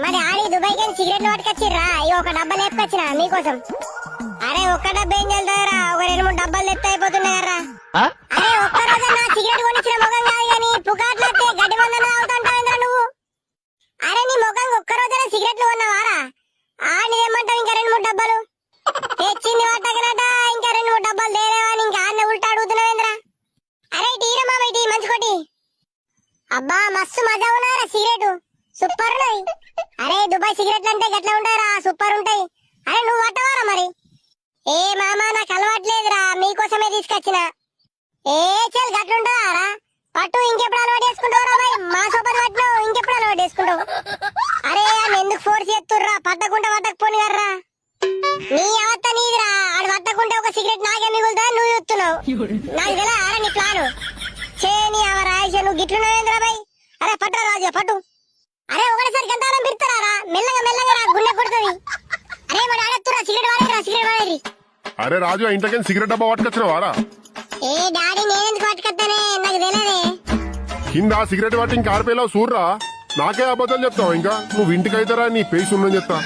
మరి ఆడి దుబాయ్ కి సిగరెట్ పట్టుకొచ్చిర్రా ఒక డబ్బా లేపుకొచ్చిన మీకోసం. అరే ఒక్క డబ్బా ఏం చేస్తారా, ఒక 2-3 డబ్బాలు తెత్త అయిపోతున్నాయరా. అరే ఒక్క రోజు నా సిగరెట్ కొనిచ్చిన ముఖం కాదు గాని పుకాట్లయితే గడ్డి మందన అవుతుంటావేంద్రా నువ్వు. అరే నీ ముఖం ఒక్క రోజైనా సిగరెట్లు కొన్నావారా? ఏమంటావు ఇంకా 2-3 డబ్బాలు తెచ్చింది పట్టకనట, ఇంకా 2-3 డబ్బాలు తేలేవని ఇంకా ఆన్న ఉల్టా అడుగుతున్నావేంద్రా. అరే టీరా మామ టీ మంచి కొట్టి. అబ్బా మస్తు మజా ఉన్నారా సిగరెట్, సూపర్ ఉన్నాయి. అరే దుబాయ్ సిగరెట్లు అంటే గట్లా ఉంటాయరా, సూపర్ ఉంటాయి. అరే నువ్వు పట్టవారా మరి? ఏ మామా నాకు అలవాట్లేదురా, మీకోసమే తీసుకొచ్చిన. ఏ చల్ గట్లుంటారా పట్టు, ఇంకెప్పుడు అలవాటు చేసుకుంటావురా బాయ్? మా సోపతి పట్టినావు, ఇంకెప్పుడు అలవాటు చేసుకుంటావు? అరే అని ఎందుకు ఫోర్స్ చేస్తుర్రా, పట్టకుంటే పట్టకపోని కర్రా. నీ అవత్త నీదిరా, ఆడు పట్టకుంటే ఒక సిగరెట్ నాకే మిగులుతా నువ్వు చూస్తున్నావు. నాకు తెలా అరే నీ ప్లాను చేయని రాయేష, నువ్వు గిట్లున్నావేంద్రా బాయ్? అరే పట్టరా రాజు పట్టు. అరే ఒకటేసారి గంటాలం పిరుతారా, మెల్లగా మెల్లగా రా గుండె కొడుతుంది. అరే మరి ఆడెత్తురా సిగరెట్ వాడేరా, సిగరెట్ వాడేరి. అరే రాజు ఇంట్లోకి సిగరెట్ డబ్బా పట్టుకొచ్చిన వారా? ఏ డాడీ నేనెందుకు పట్టుకొస్తానే, నాకు తెలియదే. కింద సిగరెట్ పట్టి ఇంకా ఆరిపోయేలా చూడరా, నాకే అబద్ధాలు చెప్తావు. ఇంకా నువ్వు ఇంటికి అయితారా నీ పేసి ఉందని చెప్తా.